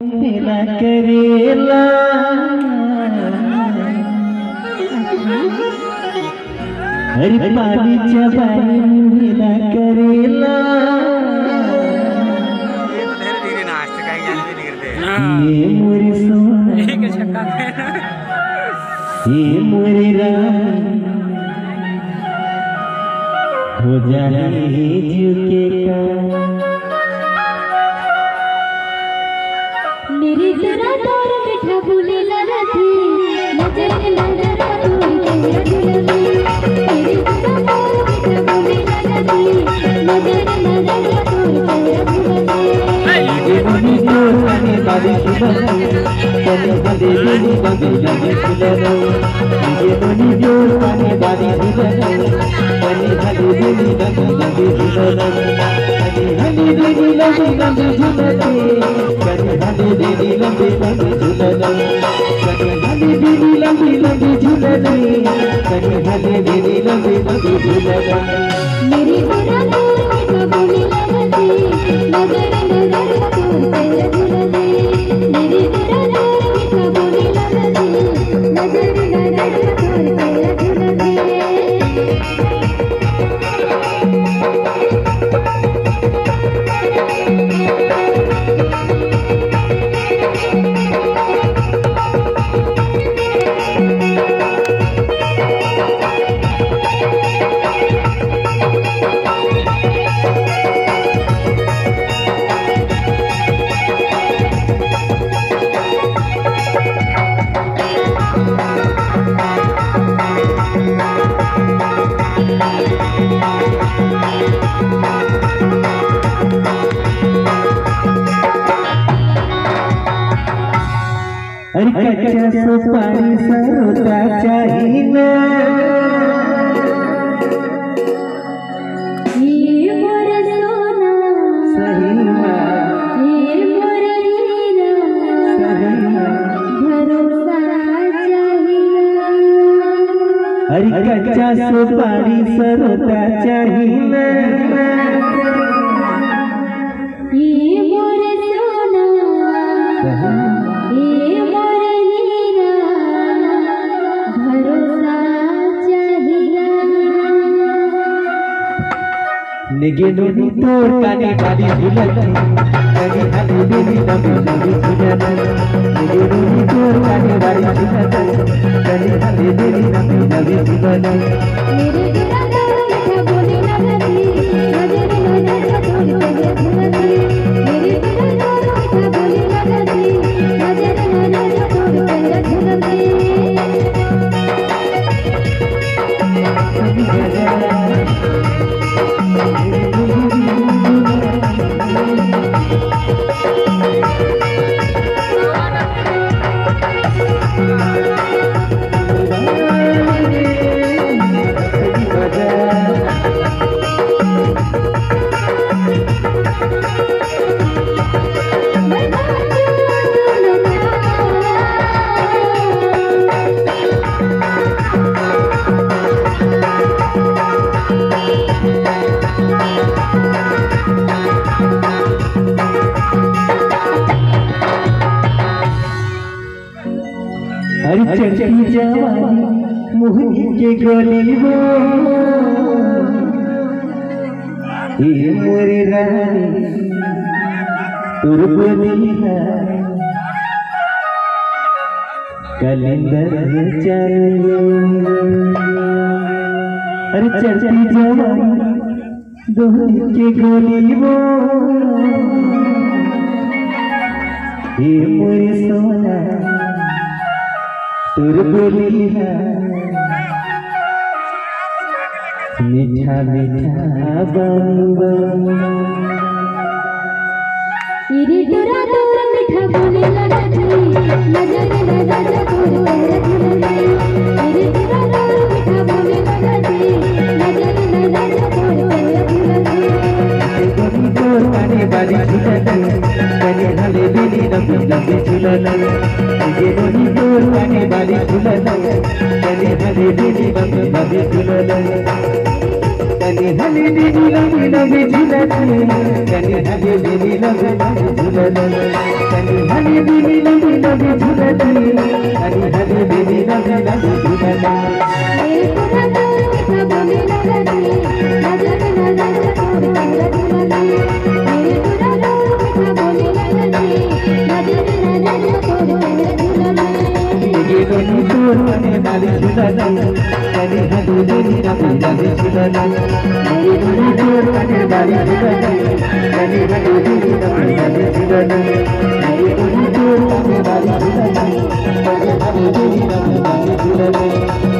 मिला करेला हर पानी चबाई मिला करेला ये मोरी सोना ये मोरी रानी हो जाए झुके का मेरी जरा दूर बैठा भूले लगा थी नजर लगा तोड़ के दिल मेरी जरा दूर बैठा भूले लगा थी नजर लगा तोड़ के ये मनी तो आने वाली सुबह चले बदे बेली बदे लगे सुलनो ये मनी तो आने वाली सुबह चले बदे बेली बदे लगे सुलनो हनी बेली लगे लगे सुलनो हनी बेली लगे लगे सुलनो हनी बेली लगे लगे सुलनो हनी बेली लगे लगे सुलनो मेरी जरा दूर बैठा भूले लगा थी नजर लगा तोड़ के दिल मेरी जरा दूर बैठा भूले लगा थी नजर लगा तोड़ के दिल अरे कच्चा सुपारी सरोटा चाहिए ये मोर सोना सही ये मोर हीरा भरोसा चाहिए अरे कच्चा सुपारी सरोटा चाहिए ये मोर सोना ये मोर हीरा भरोसा चाहिए निगे नोनी तोड़ काने वाली झुलती कभी हनी बेली नबी नबी झुलती निगे नोनी तोड़ काने वाली झुलती कभी हनी बेली नबी नबी झुलती मेरे जरा दूर बैठा बोले लगा थी नजर लगा तोड़ के दिल मेरे जरा दूर बैठा बोले लगा थी नजर लगा तोड़ के अरे चढ़ती जवानी मोहनी के गली वो ये मोरे रानी तुरबनीला कलिंदर चलो अरे चढ़ती जवानी मोहनी के गली वो ये मोरे सोना तुरबनीला मीठा मीठा बंबा तेरी जरा दूर बैठा बोले लगा थी नजर लगा तोड़ के दिल तेरी जरा दूर बैठा बोले लगा थी नजर लगा तोड़ के दिल तोड़ काने वाली झुलती कने हले बेली नबी नबी झुलती ये नोनी तोड़ काने वाली झुलती कने हले बेली नबी नबी झुलती कने हले बेली नबी नबी झुलती कने हले बेली नबी नबी झुलती कने हले बाजी झुलती हरी हरी बेबी नदी नदी झुलना मेरे पूरा दूर मीठा बोले लगती नजर नजर तोर कर झुलना मेरे पूरा दूर मीठा बोले लगती नजर नजर तोर कर झुलना ये बनी तोर मने बाजी झुलना हरी हरी बेबी नदी नदी झुलना ये बनी तोर मने बाजी झुलना हरी हरी बेबी नदी नदी झुलना ये बनी तोर मने बाजी झुलना हरी हरी बेबी नदी नदी झुलना